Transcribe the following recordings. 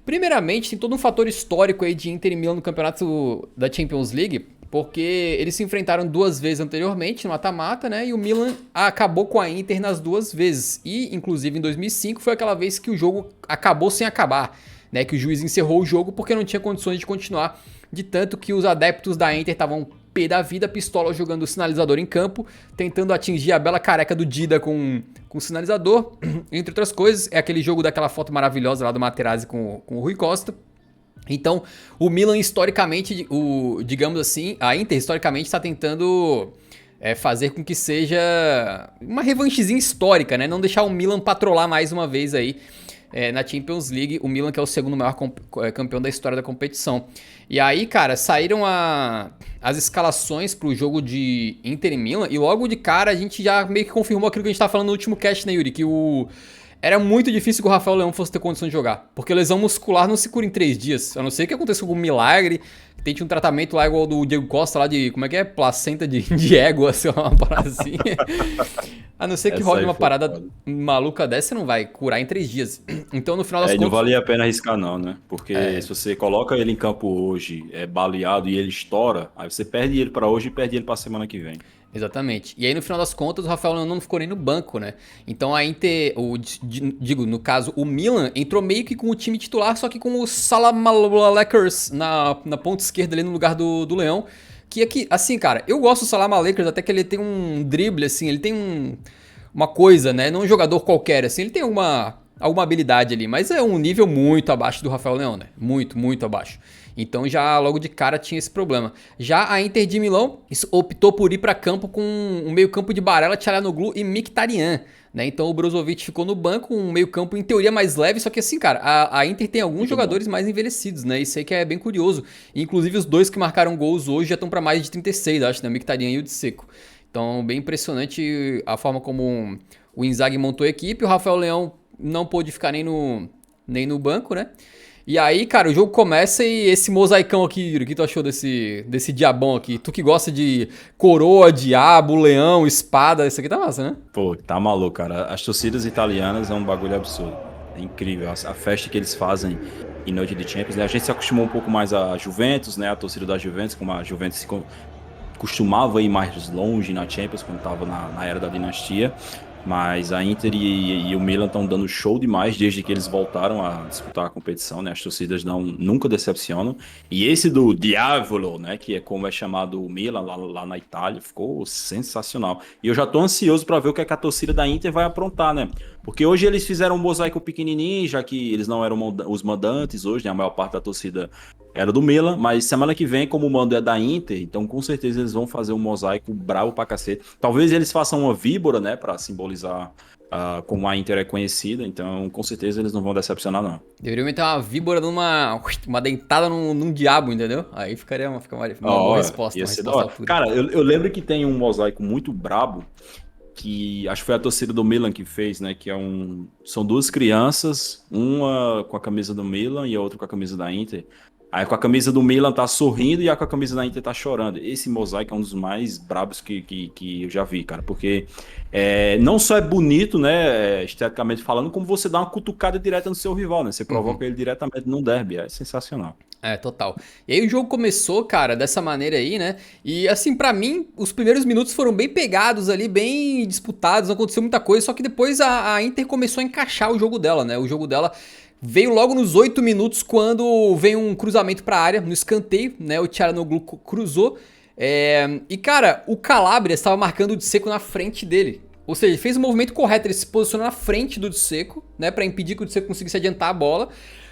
Primeiramente, tem todo um fator histórico aí de Inter e Milan no campeonato da Champions League, porque eles se enfrentaram duas vezes anteriormente no mata-mata, né? E o Milan acabou com a Inter nas duas vezes. E, inclusive, em 2005 foi aquela vez que o jogo acabou sem acabar, né? Que o juiz encerrou o jogo porque não tinha condições de continuar, de tanto que os adeptos da Inter estavam pé da vida, pistola jogando o sinalizador em campo, tentando atingir a bela careca do Dida com o sinalizador, entre outras coisas. É aquele jogo daquela foto maravilhosa lá do Materazzi com o Rui Costa. Então, o Milan historicamente, digamos assim, a Inter historicamente está tentando fazer com que seja uma revanchezinha histórica, né? Não deixar o Milan patrolar mais uma vez aí na Champions League, o Milan que é o segundo maior campeão da história da competição. E aí, cara, saíram as escalações pro jogo de Inter e Milan, e logo de cara a gente já meio que confirmou aquilo que a gente tava falando no último cast, né, Yuri? Que era muito difícil que o Rafael Leão fosse ter condição de jogar, porque a lesão muscular não se cura em 3 dias, a não ser que aconteça algum milagre, tente um tratamento lá igual do Diego Costa lá de, como é que é? Placenta de égua, sei lá, uma parada assim. A não ser que role uma parada maluca dessa, você não vai curar em 3 dias. Então, no final das contas... Não valia a pena arriscar não, né? Porque se você coloca ele em campo hoje, baleado e ele estoura, aí você perde ele pra hoje e perde ele pra semana que vem. Exatamente. E aí, no final das contas, o Rafael Leão não ficou nem no banco, né? Então a Inter, digo, no caso, o Milan entrou meio que com o time titular, só que com o Salamalekers na ponta esquerda ali no lugar do Leão. Que aqui, assim, cara, eu gosto do Salamalekers, até que ele tem um drible, assim, ele tem uma coisa, né? Não um jogador qualquer, assim, ele tem alguma habilidade ali, mas é um nível muito abaixo do Rafael Leão, né? Muito, muito abaixo. Então já logo de cara tinha esse problema. Já a Inter de Milão optou por ir para campo com um meio-campo de Barella, Çalhanoğlu e Mkhitaryan, né? Então o Brozovic ficou no banco, um meio-campo em teoria mais leve, só que assim, cara, a Inter tem alguns Muito jogadores bom. mais envelhecidos, né? Isso aí que é bem curioso. Inclusive os dois que marcaram gols hoje já estão para mais de 36, acho, né? O Mkhitaryan e o Dzeko. Então, bem impressionante a forma como o Inzaghi montou a equipe. O Rafael Leão não pôde ficar nem no banco, né? E aí, cara, o jogo começa e esse mosaicão aqui, Yuri, o que tu achou desse diabão aqui? Tu que gosta de coroa, diabo, leão, espada, isso aqui tá massa, né? Pô, tá maluco, cara. As torcidas italianas é um bagulho absurdo. É incrível. A festa que eles fazem em noite de Champions, né? A gente se acostumou um pouco mais a Juventus, né? A torcida da Juventus, como a Juventus costumava ir mais longe na Champions quando tava na era da dinastia. Mas a Inter e o Milan estão dando show demais desde que eles voltaram a disputar a competição, né? As torcidas nunca decepcionam. E esse do Diavolo, né? Que é como é chamado o Milan lá na Itália, ficou sensacional. E eu já tô ansioso para ver o que, é que a torcida da Inter vai aprontar, né? Porque hoje eles fizeram um mosaico pequenininho, já que eles não eram os mandantes hoje, né? A maior parte da torcida era do Milan, mas semana que vem, como o mando é da Inter, então com certeza eles vão fazer um mosaico bravo pra cacete. Talvez eles façam uma víbora, né, pra simbolizar como a Inter é conhecida, então com certeza eles não vão decepcionar, não. Deveriam meter uma víbora uma dentada num diabo, entendeu? Aí ficaria uma boa Ó, resposta, ia uma ser da resposta à hora. altura. Cara, eu lembro que tem um mosaico muito brabo, que acho que foi a torcida do Milan que fez, né, que são duas crianças, uma com a camisa do Milan e a outra com a camisa da Inter. Aí com a camisa do Milan tá sorrindo e a com a camisa da Inter tá chorando. Esse mosaico é um dos mais brabos que eu já vi, cara. Porque não só é bonito, né, esteticamente falando, como você dá uma cutucada direta no seu rival, né? Você Uhum. provoca ele diretamente num derby. É sensacional. É, total. E aí o jogo começou, cara, dessa maneira aí, né? E assim, pra mim, os primeiros minutos foram bem pegados ali, bem disputados, não aconteceu muita coisa, só que depois a Inter começou a encaixar o jogo dela, né? O jogo dela veio logo nos 8 minutos, quando veio um cruzamento pra área, no escanteio, né? O Çalhanoğlu cruzou. E, cara, o Calabria estava marcando o Dzeko na frente dele. Ou seja, ele fez o movimento correto, ele se posicionou na frente do Dzeko, né? Pra impedir que o Dzeko conseguisse adiantar a bola.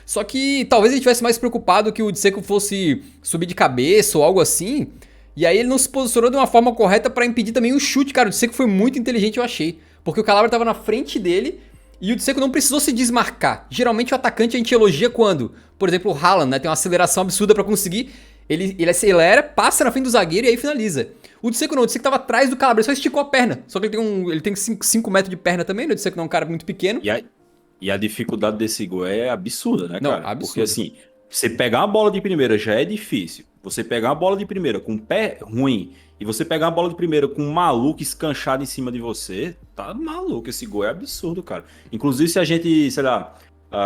Só que talvez ele estivesse mais preocupado que o Dzeko fosse subir de cabeça ou algo assim. E aí ele não se posicionou de uma forma correta pra impedir também o chute, cara. O Dzeko foi muito inteligente, eu achei. Porque o Calabria tava na frente dele e o Dzeko não precisou se desmarcar. Geralmente o atacante a gente elogia quando, por exemplo, o Haaland, né, tem uma aceleração absurda pra conseguir. Ele acelera, passa na frente do zagueiro e aí finaliza. O Dzeko não, o Dzeko tava atrás do Calabria, só esticou a perna. Só que ele tem 5 metros de perna também, né? O Dzeko não é um cara muito pequeno. E, a, e a dificuldade desse gol é absurda, né, Não, cara? Porque absurdo. assim, você pegar uma bola de primeira já é difícil. Você pegar uma bola de primeira com o pé ruim e você pegar uma bola de primeira com um maluco escanchado em cima de você, tá maluco. Esse gol é absurdo, cara. Inclusive, se a gente, sei lá,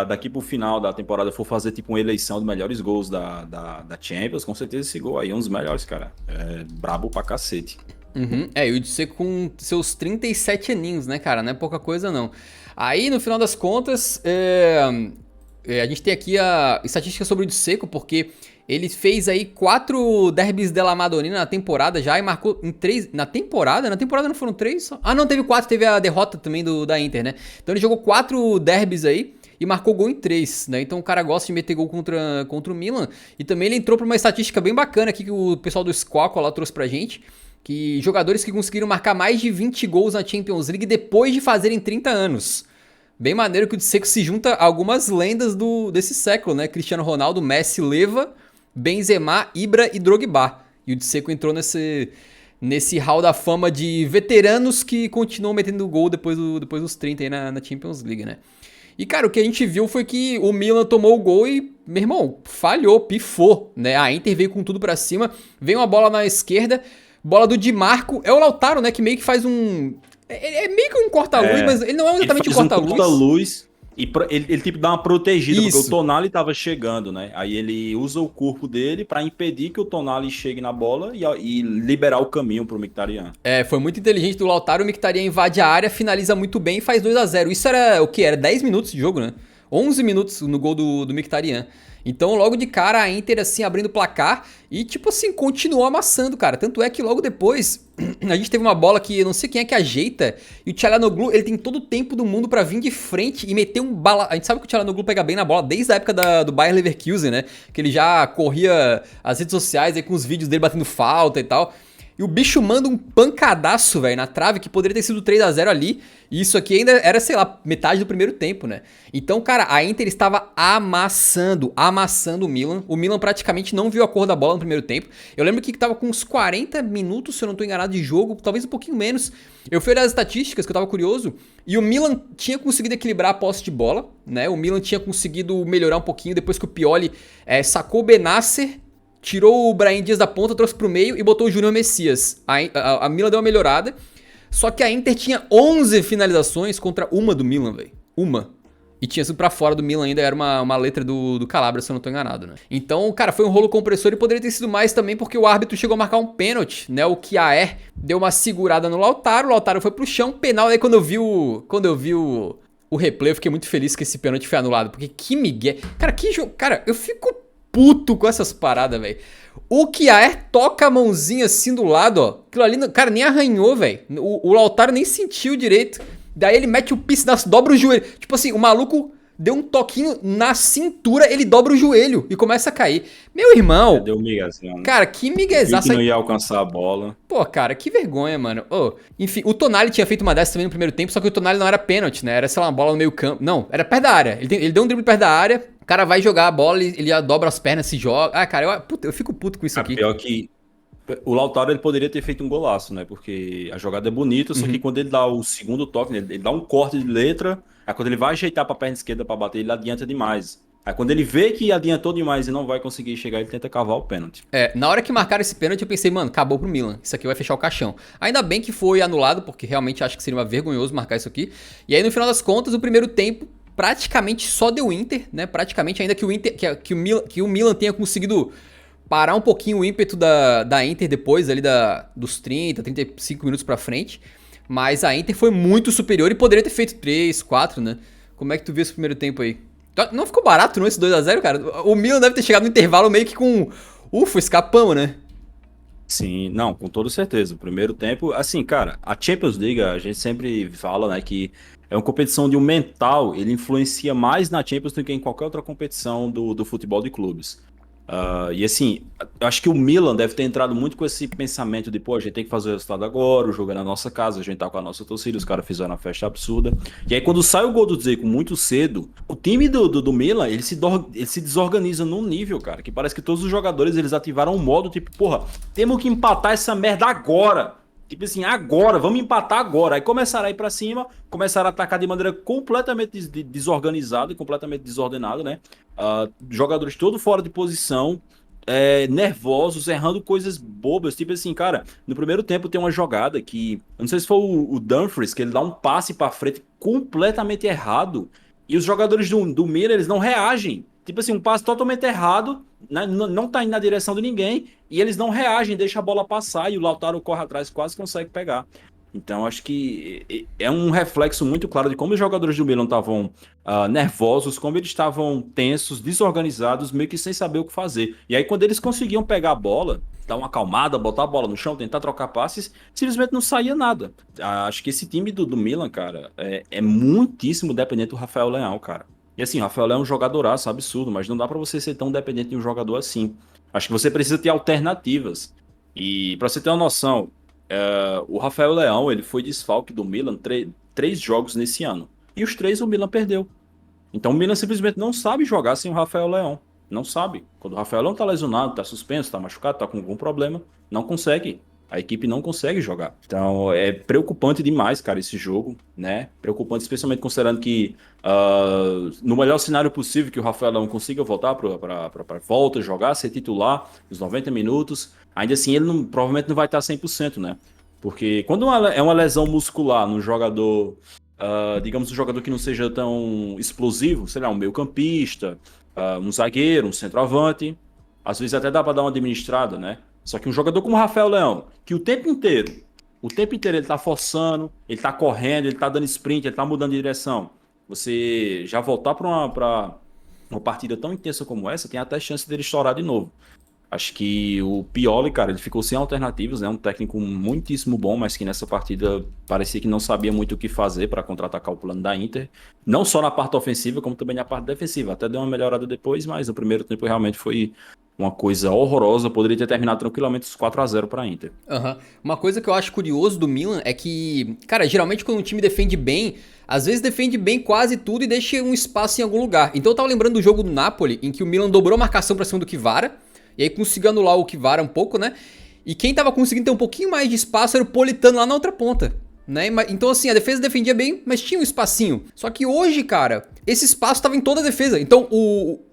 daqui pro final da temporada for fazer tipo uma eleição dos melhores gols da Champions, com certeza esse gol aí é um dos melhores, cara. É brabo pra cacete. Uhum. E o Dzeko com seus 37 aninhos, né, cara? Não é pouca coisa, não. Aí, no final das contas, a gente tem aqui a estatística sobre o Dzeko, porque ele fez aí 4 derbys della Madonnina na temporada já e marcou em 3... Na temporada? Na temporada não foram 3 só? Ah, não, teve 4, teve a derrota também da Inter, né? Então ele jogou 4 derbys aí e marcou gol em 3, né? Então o cara gosta de meter gol contra o Milan. E também ele entrou pra uma estatística bem bacana aqui que o pessoal do Squawk lá trouxe pra gente, que jogadores que conseguiram marcar mais de 20 gols na Champions League depois de fazerem 30 anos. Bem maneiro que o Dzeko se junta a algumas lendas desse século, né? Cristiano Ronaldo, Messi, Leva, Benzema, Ibra e Drogba. E o Dzeko entrou nesse hall da fama de veteranos que continuam metendo gol depois dos 30 aí na Champions League, né? E, cara, o que a gente viu foi que o Milan tomou o gol e, meu irmão, falhou, pifou, né? A Inter veio com tudo pra cima, veio uma bola na esquerda, bola do Di Marco, é o Lautaro, né, que meio que faz um... É meio que um corta-luz, mas ele não é exatamente um corta-luz. Corta-luz e ele tipo dá uma protegida, Isso. porque o Tonali tava chegando, né? Aí ele usa o corpo dele pra impedir que o Tonali chegue na bola e liberar o caminho pro Mkhitaryan. Foi muito inteligente do Lautaro, o Mkhitaryan invade a área, finaliza muito bem e faz 2-0. Isso era o quê? Era 10 minutos de jogo, né? 11 minutos no gol do Mkhitaryan. Então, logo de cara, a Inter, assim, abrindo o placar e, tipo assim, continuou amassando, cara. Tanto é que logo depois, a gente teve uma bola que eu não sei quem é que ajeita e o Çalhanoğlu, ele tem todo o tempo do mundo pra vir de frente e meter um bala... A gente sabe que o Çalhanoğlu pega bem na bola desde a época do Bayer Leverkusen, né? Que ele já corria as redes sociais aí com os vídeos dele batendo falta e tal. E o bicho manda um pancadaço, velho, na trave, que poderia ter sido 3-0 ali. E isso aqui ainda era, sei lá, metade do primeiro tempo, né? Então, cara, a Inter estava amassando o Milan. O Milan praticamente não viu a cor da bola no primeiro tempo. Eu lembro que tava com uns 40 minutos, se eu não tô enganado, de jogo, talvez um pouquinho menos. Eu fui olhar as estatísticas, que eu tava curioso, e o Milan tinha conseguido equilibrar a posse de bola, né? O Milan tinha conseguido melhorar um pouquinho depois que o Pioli sacou o Bennacer, tirou o Brahim Dias da ponta, trouxe pro meio e botou o Júnior Messias. A Milan deu uma melhorada. Só que a Inter tinha 11 finalizações contra uma do Milan, velho. Uma. E tinha sido pra fora do Milan ainda, era uma letra do Calabria, se eu não tô enganado, né? Então, cara, foi um rolo compressor e poderia ter sido mais também porque o árbitro chegou a marcar um pênalti, né? O Kjaer deu uma segurada no Lautaro, o Lautaro foi pro chão, penal. Aí quando eu vi o replay, eu fiquei muito feliz que esse pênalti foi anulado. Porque que migué. Cara, que jogo. Cara, eu fico puto com essas paradas, velho. O Kjaer toca a mãozinha assim do lado, ó. Aquilo ali, cara, nem arranhou, velho. O Lautaro nem sentiu direito. Daí ele mete o piscinaço, dobra o joelho. Tipo assim, o maluco deu um toquinho na cintura, ele dobra o joelho e começa a cair. Meu irmão. Deu miguezão. Cara, que miguezaço. Que não ia alcançar a bola. Pô, cara, que vergonha, mano. Enfim, o Tonali tinha feito uma dessas também no primeiro tempo, só que o Tonali não era pênalti, né? Era, sei lá, uma bola no meio campo. Não, era perto da área. Ele deu um drible perto da área, o cara vai jogar a bola, ele já dobra as pernas, se joga. Ah, cara, eu fico puto com isso aqui. Pior que o Lautaro ele poderia ter feito um golaço, né? Porque a jogada é bonita, só que quando ele dá o segundo toque, né? Ele dá um corte de letra, aí quando ele vai ajeitar pra perna esquerda pra bater, ele adianta demais. Aí quando ele vê que adiantou demais e não vai conseguir chegar, ele tenta cavar o pênalti. Na hora que marcaram esse pênalti, eu pensei, mano, acabou pro Milan. Isso aqui vai fechar o caixão. Ainda bem que foi anulado, porque realmente acho que seria vergonhoso marcar isso aqui. E aí, no final das contas, o primeiro tempo praticamente só deu Inter, né? Praticamente, ainda que o Inter, que o Milan tenha conseguido parar um pouquinho o ímpeto da Inter depois ali dos 30, 35 minutos pra frente. Mas a Inter foi muito superior e poderia ter feito 3, 4, né? Como é que tu viu esse primeiro tempo aí? Não ficou barato não esse 2-0, cara? O Milan deve ter chegado no intervalo meio que com... Ufa, escapamos, né? Sim, não, com toda certeza. O primeiro tempo, assim, cara, a Champions League, a gente sempre fala, né, que é uma competição de um mental, ele influencia mais na Champions do que em qualquer outra competição do futebol de clubes. E assim, eu acho que o Milan deve ter entrado muito com esse pensamento de, pô, a gente tem que fazer o resultado agora, o jogo é na nossa casa, a gente tá com a nossa torcida, os caras fizeram uma festa absurda. E aí quando sai o gol do Dzeko muito cedo, o time do Milan, ele se desorganiza num nível, cara, que parece que todos os jogadores, eles ativaram um modo, tipo, porra, temos que empatar essa merda agora. Tipo assim, agora, vamos empatar agora. Aí começaram a ir pra cima, começaram a atacar de maneira completamente desorganizada e completamente desordenada, né? Jogadores todos fora de posição, nervosos, errando coisas bobas. Tipo assim, cara, no primeiro tempo tem uma jogada que, eu não sei se foi o Dumfries, que ele dá um passe pra frente completamente errado. E os jogadores do Milan, eles não reagem. Tipo assim, um passe totalmente errado, né? Não tá indo na direção de ninguém, e eles não reagem, deixa a bola passar, e o Lautaro corre atrás, quase consegue pegar. Então, acho que é um reflexo muito claro de como os jogadores do Milan estavam nervosos, como eles estavam tensos, desorganizados, meio que sem saber o que fazer. E aí, quando eles conseguiam pegar a bola, dar uma acalmada, botar a bola no chão, tentar trocar passes, simplesmente não saía nada. Acho que esse time do Milan, cara, é muitíssimo dependente do Rafael Leão, cara. E assim, o Rafael Leão é um jogadoraço absurdo, mas não dá pra você ser tão dependente de um jogador assim. Acho que você precisa ter alternativas. E pra você ter uma noção, o Rafael Leão, ele foi desfalque do Milan três jogos nesse ano. E os três o Milan perdeu. Então o Milan simplesmente não sabe jogar sem o Rafael Leão. Não sabe. Quando o Rafael Leão tá lesionado, tá suspenso, tá machucado, tá com algum problema, não consegue. A equipe não consegue jogar. Então é preocupante demais, cara, esse jogo, né? Preocupante, especialmente considerando que no melhor cenário possível que o Rafael Leão consiga voltar para volta, jogar, ser titular, os 90 minutos. Ainda assim, ele provavelmente não vai estar 100%, né? Porque quando é uma lesão muscular no jogador, digamos, um jogador que não seja tão explosivo, sei lá, um meio-campista, um zagueiro, um centroavante, às vezes até dá para dar uma administrada, né? Só que um jogador como o Rafael Leão, que o tempo inteiro ele tá forçando, ele tá correndo, ele tá dando sprint, ele tá mudando de direção. Você já voltar para uma partida tão intensa como essa, tem até chance dele estourar de novo. Acho que o Pioli, cara, ele ficou sem alternativas, né? Um técnico muitíssimo bom, mas que nessa partida parecia que não sabia muito o que fazer para contra-atacar o plano da Inter. Não só na parte ofensiva, como também na parte defensiva. Até deu uma melhorada depois, mas no primeiro tempo realmente foi uma coisa horrorosa. Poderia ter terminado tranquilamente os 4-0 para a Inter. Uhum. Uma coisa que eu acho curioso do Milan é que, cara, geralmente quando um time defende bem, às vezes defende bem quase tudo e deixa um espaço em algum lugar. Então eu tava lembrando do jogo do Napoli, em que o Milan dobrou a marcação pra cima do Kvara, e aí conseguiu anular o Kvara um pouco, né? E quem tava conseguindo ter um pouquinho mais de espaço era o Politano lá na outra ponta, né? Então assim, a defesa defendia bem, mas tinha um espacinho. Só que hoje, cara, esse espaço tava em toda a defesa. Então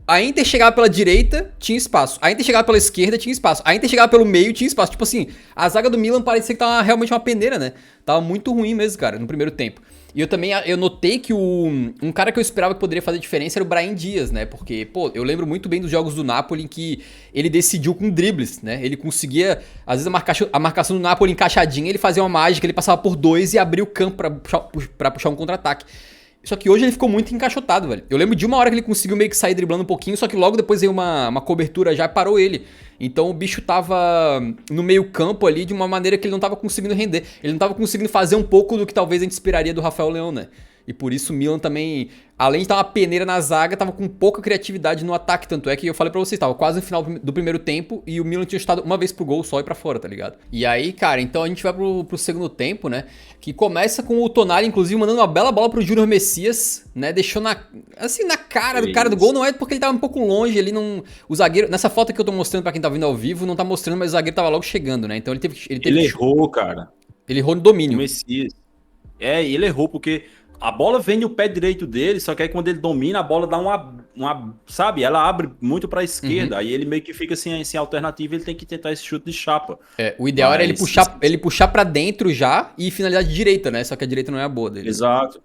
a Inter chegava pela direita, tinha espaço. A Inter chegava pela esquerda, tinha espaço. A Inter chegava pelo meio, tinha espaço. Tipo assim, a zaga do Milan parecia que tava realmente uma peneira, né? Tava muito ruim mesmo, cara, no primeiro tempo. E eu notei que um cara que eu esperava que poderia fazer diferença era o Brahim Dias, né? Porque, pô, eu lembro muito bem dos jogos do Napoli em que ele decidiu com dribles, né? Ele conseguia, às vezes a marcação do Napoli encaixadinha, ele fazia uma mágica, ele passava por dois e abria o campo pra puxar um contra-ataque. Só que hoje ele ficou muito encaixotado, velho. Eu lembro de uma hora que ele conseguiu meio que sair driblando um pouquinho, só que logo depois veio uma cobertura já e parou ele. Então o bicho tava no meio campo ali de uma maneira que ele não tava conseguindo render. Ele não tava conseguindo fazer um pouco do que talvez a gente esperaria do Rafael Leão, né? E por isso o Milan também, além de estar uma peneira na zaga, tava com pouca criatividade no ataque. Tanto é que eu falei pra vocês, tava quase no final do primeiro tempo e o Milan tinha chutado uma vez pro gol só e pra fora, tá ligado? E aí, cara, então a gente vai pro segundo tempo, né? Que começa com o Tonali, inclusive, mandando uma bela bola pro Júnior Messias, né? Deixou na cara do cara do gol. Não é porque ele tava um pouco longe, ele não... O zagueiro... Nessa foto que eu tô mostrando pra quem tá vindo ao vivo, não tá mostrando, mas o zagueiro tava logo chegando, né? Então Ele errou, cara. Ele errou no domínio. O Messias. Ele errou porque... A bola vem no pé direito dele, só que aí quando ele domina, a bola dá sabe, ela abre muito pra esquerda, aí ele meio que fica sem alternativa, ele tem que tentar esse chute de chapa. O ideal era ele puxar pra dentro já e finalizar de direita, né? Só que a direita não é a boa dele. Exato.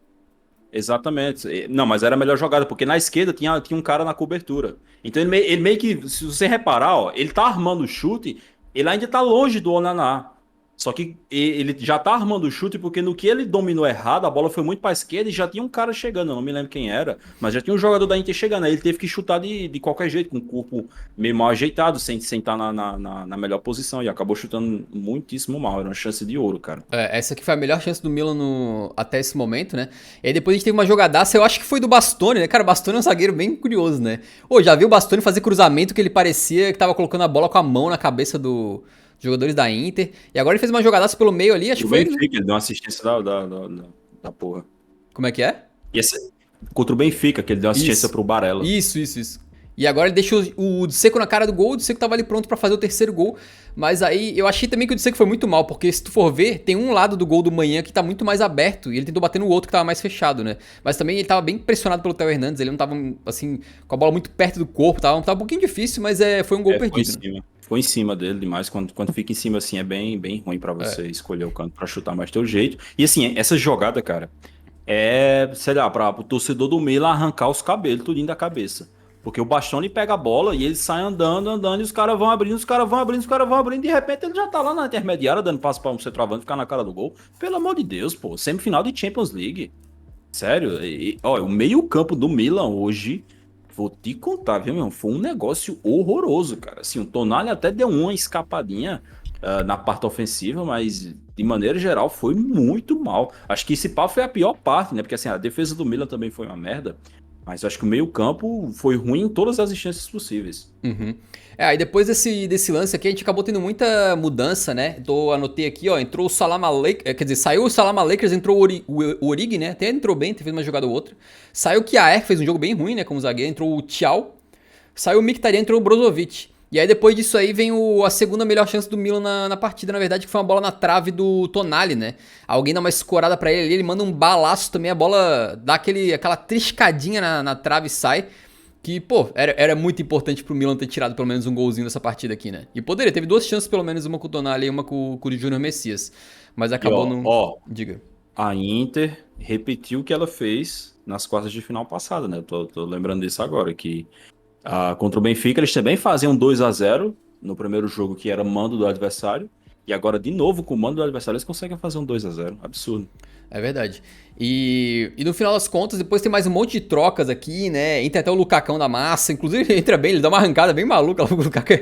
Exatamente. Não, mas era a melhor jogada, porque na esquerda tinha um cara na cobertura. Então ele meio que, se você reparar, ó, ele tá armando o chute, ele ainda tá longe do Onaná. Só que ele já tá armando o chute porque no que ele dominou errado, a bola foi muito pra esquerda e já tinha um cara chegando, eu não me lembro quem era, mas já tinha um jogador da Inter chegando, aí ele teve que chutar de qualquer jeito, com o corpo meio mal ajeitado, sem estar na melhor posição, e acabou chutando muitíssimo mal, era uma chance de ouro, cara. Essa aqui foi a melhor chance do Milan até esse momento, né? E aí depois a gente teve uma jogadaça, eu acho que foi do Bastoni, né? Cara, o Bastoni é um zagueiro bem curioso, né? Já viu o Bastoni fazer cruzamento que ele parecia que tava colocando a bola com a mão na cabeça dos jogadores da Inter. E agora ele fez uma jogadaça pelo meio ali, acho que foi... O Benfica, ele deu uma assistência da porra. Como é que é? Contra o Benfica, que ele deu uma assistência pro Barella. Isso. E agora ele deixou o Dzeko na cara do gol, o Dzeko tava ali pronto pra fazer o terceiro gol. Mas aí eu achei também que o Dzeko foi muito mal, porque se tu for ver, tem um lado do gol do Manhã que tá muito mais aberto, e ele tentou bater no outro que tava mais fechado, né? Mas também ele tava bem pressionado pelo Theo Hernandes, ele não tava, assim, com a bola muito perto do corpo, tava um pouquinho difícil, mas foi um gol perdido. Ficou em cima dele demais. Quando fica em cima assim, é bem ruim pra você escolher o canto pra chutar mais teu jeito. E assim, essa jogada, cara, sei lá, para o torcedor do Milan arrancar os cabelos tudinho da cabeça. Porque o Bastoni pega a bola e ele sai andando, andando, e os caras vão abrindo, os caras vão abrindo, os caras vão abrindo, e de repente ele já tá lá na intermediária, dando passo para um centroavante ficar na cara do gol. Pelo amor de Deus, pô, semifinal de Champions League. Sério, olha, o meio-campo do Milan hoje, vou te contar, viu, meu? Foi um negócio horroroso, cara. Assim, o Tonali até deu uma escapadinha na parte ofensiva, mas de maneira geral foi muito mal. Acho que esse pau foi a pior parte, né? Porque assim, a defesa do Milan também foi uma merda, mas eu acho que o meio-campo foi ruim em todas as instâncias possíveis. Uhum. Aí depois desse lance aqui, a gente acabou tendo muita mudança, né? Anotei aqui, ó, entrou o Salam Aleikum, quer dizer, saiu o Salam Aleikum, entrou o Origi, né? Até entrou bem, fez uma jogada ou outra. Saiu o Kjaer, que fez um jogo bem ruim, né, como zagueiro, entrou o Thiaw. Saiu o Mkhitaryan, entrou o Brozovic. E aí depois disso aí vem a segunda melhor chance do Milan na partida, na verdade, que foi uma bola na trave do Tonali, né? Alguém dá uma escorada pra ele ali, ele manda um balaço também, a bola dá aquela triscadinha na trave e sai. Que, pô, era muito importante pro Milan ter tirado pelo menos um golzinho nessa partida aqui, né? E poderia, teve duas chances pelo menos, uma com o Tonali e uma com o Júnior Messias. Mas E acabou ó, não... ó, Diga. a Inter repetiu o que ela fez nas quartas de final passada, né? Tô lembrando disso agora, que contra o Benfica eles também faziam 2-0 no primeiro jogo, que era mando do adversário, e agora de novo com o mando do adversário eles conseguem fazer um 2-0. Absurdo. É verdade. E no final das contas, depois tem mais um monte de trocas aqui, né? Entra até o Lucacão da massa. Inclusive, ele entra bem, ele dá uma arrancada bem maluca. O Lukaku,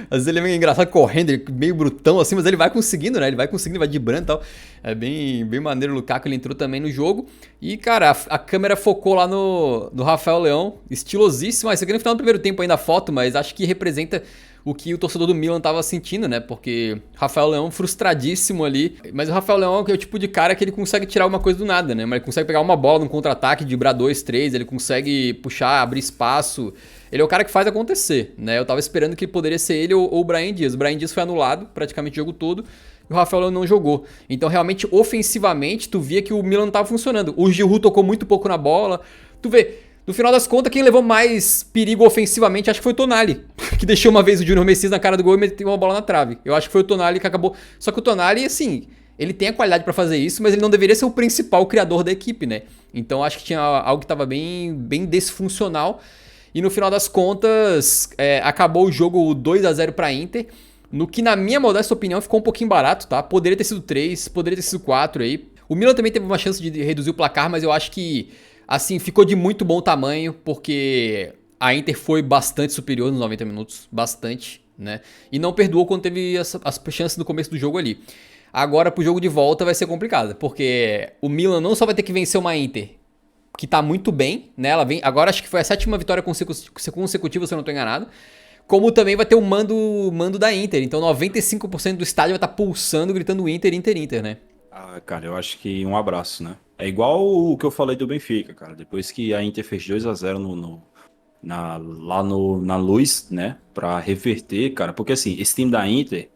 às vezes ele é meio engraçado correndo, ele é meio brutão assim, mas ele vai conseguindo, né? Ele vai conseguindo, vai driblando e tal. É bem maneiro o Lukaku, ele entrou também no jogo. E, cara, a câmera focou lá no Rafael Leão, estilosíssimo. Isso aqui no final do primeiro tempo ainda a foto, mas acho que representa o que o torcedor do Milan tava sentindo, né? Porque Rafael Leão frustradíssimo ali. Mas o Rafael Leão é o tipo de cara que ele consegue tirar uma coisa do nada, né? Mas ele consegue pegar uma bola num contra-ataque, driblar 2, 3, ele consegue puxar, abrir espaço. Ele é o cara que faz acontecer, né? Eu tava esperando que poderia ser ele ou o Brahim Dias. O Brahim Dias foi anulado praticamente o jogo todo. E o Rafael Leão não jogou. Então, realmente, ofensivamente, tu via que o Milan não tava funcionando. O Giroud tocou muito pouco na bola. Tu vê, no final das contas, quem levou mais perigo ofensivamente, acho que foi o Tonali, que deixou uma vez o Júnior Messias na cara do gol e meteu uma bola na trave. Eu acho que foi o Tonali que acabou. Só que o Tonali, assim, ele tem a qualidade pra fazer isso, mas ele não deveria ser o principal criador da equipe, né? Então acho que tinha algo que tava bem desfuncional. E no final das contas, acabou o jogo 2-0 pra Inter. No que, na minha modesta opinião, ficou um pouquinho barato, tá? Poderia ter sido 3, poderia ter sido 4 aí. O Milan também teve uma chance de reduzir o placar, mas eu acho que, assim, ficou de muito bom tamanho, porque a Inter foi bastante superior nos 90 minutos, bastante, né? E não perdoou quando teve as chances no começo do jogo ali. Agora, pro jogo de volta, vai ser complicado, porque o Milan não só vai ter que vencer uma Inter, que tá muito bem, né? Ela vem, agora acho que foi a 7ª vitória consecutiva, se eu não tô enganado. Como também vai ter o mando da Inter. Então 95% do estádio vai estar pulsando, gritando Inter, Inter, Inter, né? Cara, eu acho que um abraço, né? É igual o que eu falei do Benfica, cara. Depois que a Inter fez 2-0 lá na Luz, né? Pra reverter, cara. Porque assim, esse time da Inter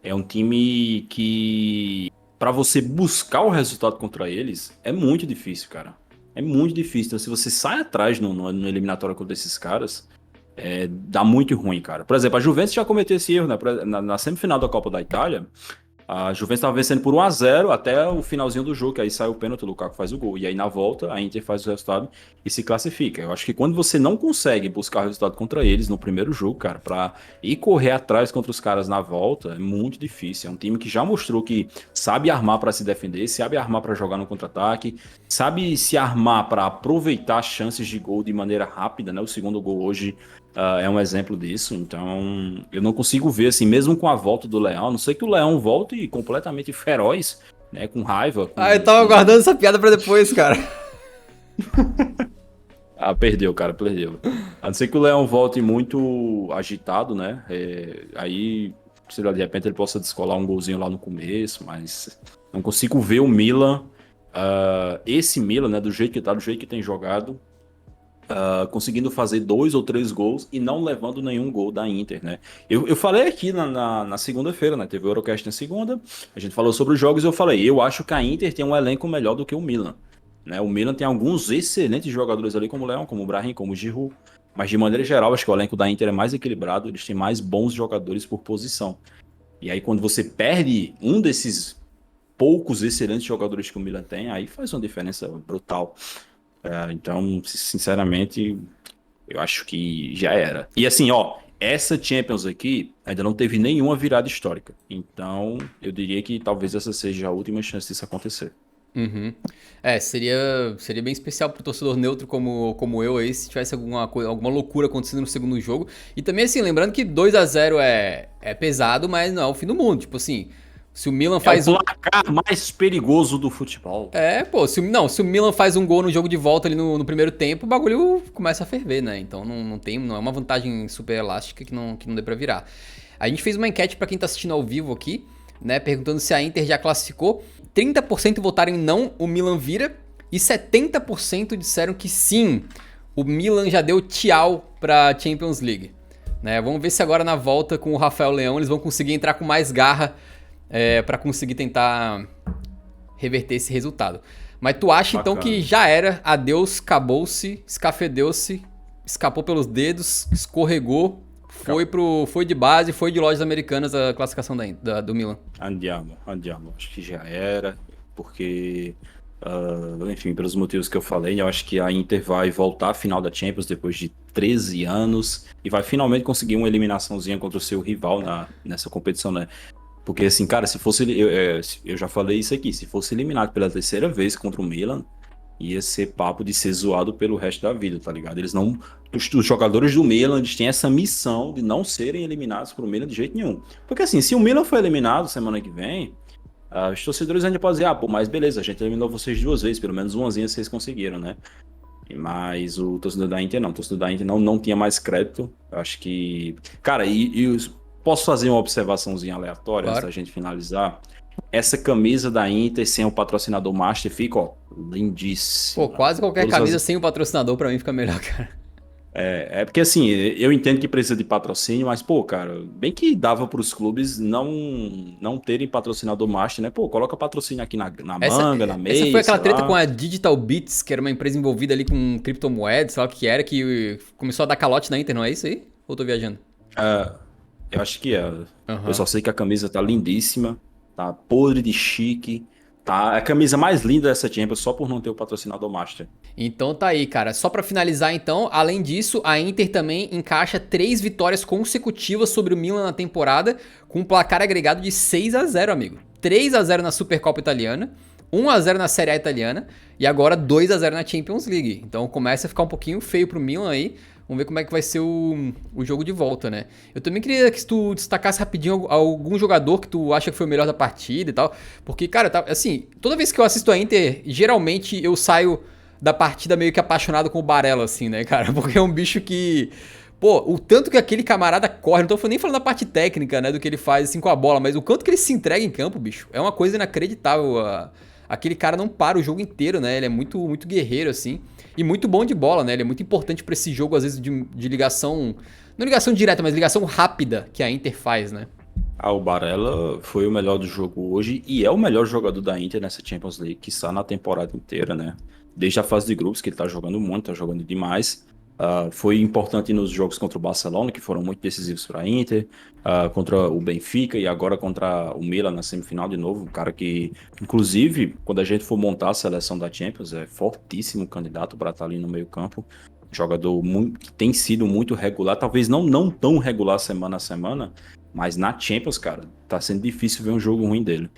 é um time que, pra você buscar o resultado contra eles, é muito difícil, cara. É muito difícil. Então, se você sai atrás no eliminatório contra esses caras, dá muito ruim, cara. Por exemplo, a Juventus já cometeu esse erro, né? Na semifinal da Copa da Itália, a Juventus estava vencendo por 1-0 até o finalzinho do jogo, que aí sai o pênalti, o Lukaku faz o gol. E aí na volta, a Inter faz o resultado e se classifica. Eu acho que quando você não consegue buscar o resultado contra eles no primeiro jogo, cara, pra ir correr atrás contra os caras na volta, é muito difícil. É um time que já mostrou que sabe armar para se defender, sabe armar para jogar no contra-ataque, sabe se armar para aproveitar chances de gol de maneira rápida, né? O segundo gol hoje é um exemplo disso. Então eu não consigo ver, assim, mesmo com a volta do Leão, a não sei que o Leão volte completamente feroz, né, com raiva. Eu tava guardando essa piada pra depois, cara. Perdeu, cara, perdeu. A não ser que o Leão volte muito agitado, né, aí, sei lá, de repente ele possa descolar um golzinho lá no começo, mas não consigo ver o Milan, esse Milan, né, do jeito que tá, do jeito que tem jogado, conseguindo fazer 2 ou 3 gols e não levando nenhum gol da Inter, né? Eu falei aqui na segunda-feira, né? Teve o Eurocast na segunda, a gente falou sobre os jogos e eu falei, eu acho que a Inter tem um elenco melhor do que o Milan, né? O Milan tem alguns excelentes jogadores ali, como o Leão, como o Brahim, como o Giroud, mas de maneira geral, acho que o elenco da Inter é mais equilibrado, eles têm mais bons jogadores por posição. E aí quando você perde um desses poucos excelentes jogadores que o Milan tem, aí faz uma diferença brutal. Então, sinceramente, eu acho que já era. E assim, ó, essa Champions aqui ainda não teve nenhuma virada histórica. Então, eu diria que talvez essa seja a última chance disso acontecer. Uhum. Seria bem especial pro torcedor neutro como eu aí, se tivesse alguma loucura acontecendo no segundo jogo. E também, assim, lembrando que 2-0 é pesado, mas não é o fim do mundo. Tipo assim, se o Milan faz É o placar mais perigoso do futebol. Pô, se o Milan faz um gol no jogo de volta ali no primeiro tempo, o bagulho começa a ferver, né? Então não é uma vantagem super elástica que não dê pra virar. A gente fez uma enquete pra quem tá assistindo ao vivo aqui, né? Perguntando se a Inter já classificou. 30% votaram em não, o Milan vira. E 70% disseram que sim, o Milan já deu tchau pra Champions League. Né? Vamos ver se agora na volta com o Rafael Leão eles vão conseguir entrar com mais garra pra conseguir tentar reverter esse resultado. Mas tu acha então que já era, adeus, acabou-se, escafedeu-se, escapou pelos dedos, escorregou, foi de base, foi de lojas americanas a classificação do Milan? Andiamo. Acho que já era, porque, enfim, pelos motivos que eu falei, eu acho que a Inter vai voltar à final da Champions depois de 13 anos e vai finalmente conseguir uma eliminaçãozinha contra o seu rival nessa competição, né? Porque, assim, cara, se fosse. Eu já falei isso aqui. Se fosse eliminado pela terceira vez contra o Milan, ia ser papo de ser zoado pelo resto da vida, tá ligado? Eles não. Os jogadores do Milan, eles têm essa missão de não serem eliminados pro Milan de jeito nenhum. Porque, assim, se o Milan for eliminado semana que vem, os torcedores ainda podem dizer, pô, mas beleza, a gente eliminou vocês 2 vezes, pelo menos umazinha vocês conseguiram, né? Mas o torcedor da Inter não. O torcedor da Inter não tinha mais crédito. Eu acho que. Cara, posso fazer uma observaçãozinha aleatória Claro. antes da gente finalizar? Essa camisa da Inter sem o patrocinador Master fica, ó, lindíssima. Pô, quase qualquer camisa sem o patrocinador pra mim fica melhor, cara. É porque assim, eu entendo que precisa de patrocínio, mas, pô, cara, bem que dava pros clubes não terem patrocinador Master, né? Pô, coloca patrocínio aqui na manga, na meia, Essa foi aquela sei treta lá. com a Digital Bits, que era uma empresa envolvida ali com criptomoedas, sei lá o que era, que começou a dar calote na Inter, não é isso aí? Ou tô viajando? Eu acho que é. Eu Aham. só sei que a camisa tá lindíssima, tá podre de chique, tá? É a camisa mais linda dessa Champions só por não ter o patrocinador Master. Então tá aí, cara. Só pra finalizar então, além disso, a Inter também encaixa 3 vitórias consecutivas sobre o Milan na temporada, com um placar agregado de 6-0, amigo. 3-0 na Supercopa Italiana, 1-0 na Série A italiana e agora 2-0 na Champions League. Então começa a ficar um pouquinho feio pro Milan aí. Vamos ver como é que vai ser o jogo de volta, né? Eu também queria que tu destacasse rapidinho algum jogador que tu acha que foi o melhor da partida e tal. Porque, cara, assim, toda vez que eu assisto a Inter, geralmente eu saio da partida meio que apaixonado com o Barella, assim, né, cara? Porque é um bicho que. Pô, o tanto que aquele camarada corre, não tô nem falando da parte técnica, né, do que ele faz assim com a bola, mas o quanto que ele se entrega em campo, bicho, é uma coisa inacreditável. Aquele cara não para o jogo inteiro, né? Ele é muito, muito guerreiro, assim. E muito bom de bola, né? Ele é muito importante pra esse jogo, às vezes, de ligação. Não ligação direta, mas ligação rápida que a Inter faz, né? O Barella foi o melhor do jogo hoje e é o melhor jogador da Inter nessa Champions League, que está na temporada inteira, né? Desde a fase de grupos, que ele tá jogando muito, tá jogando demais. Foi importante nos jogos contra o Barcelona, que foram muito decisivos para a Inter, contra o Benfica e agora contra o Milan na semifinal de novo. Um cara que, inclusive, quando a gente for montar a seleção da Champions, é fortíssimo candidato para estar ali no meio-campo. Jogador que tem sido muito regular, talvez não tão regular semana a semana, mas na Champions, cara, tá sendo difícil ver um jogo ruim dele.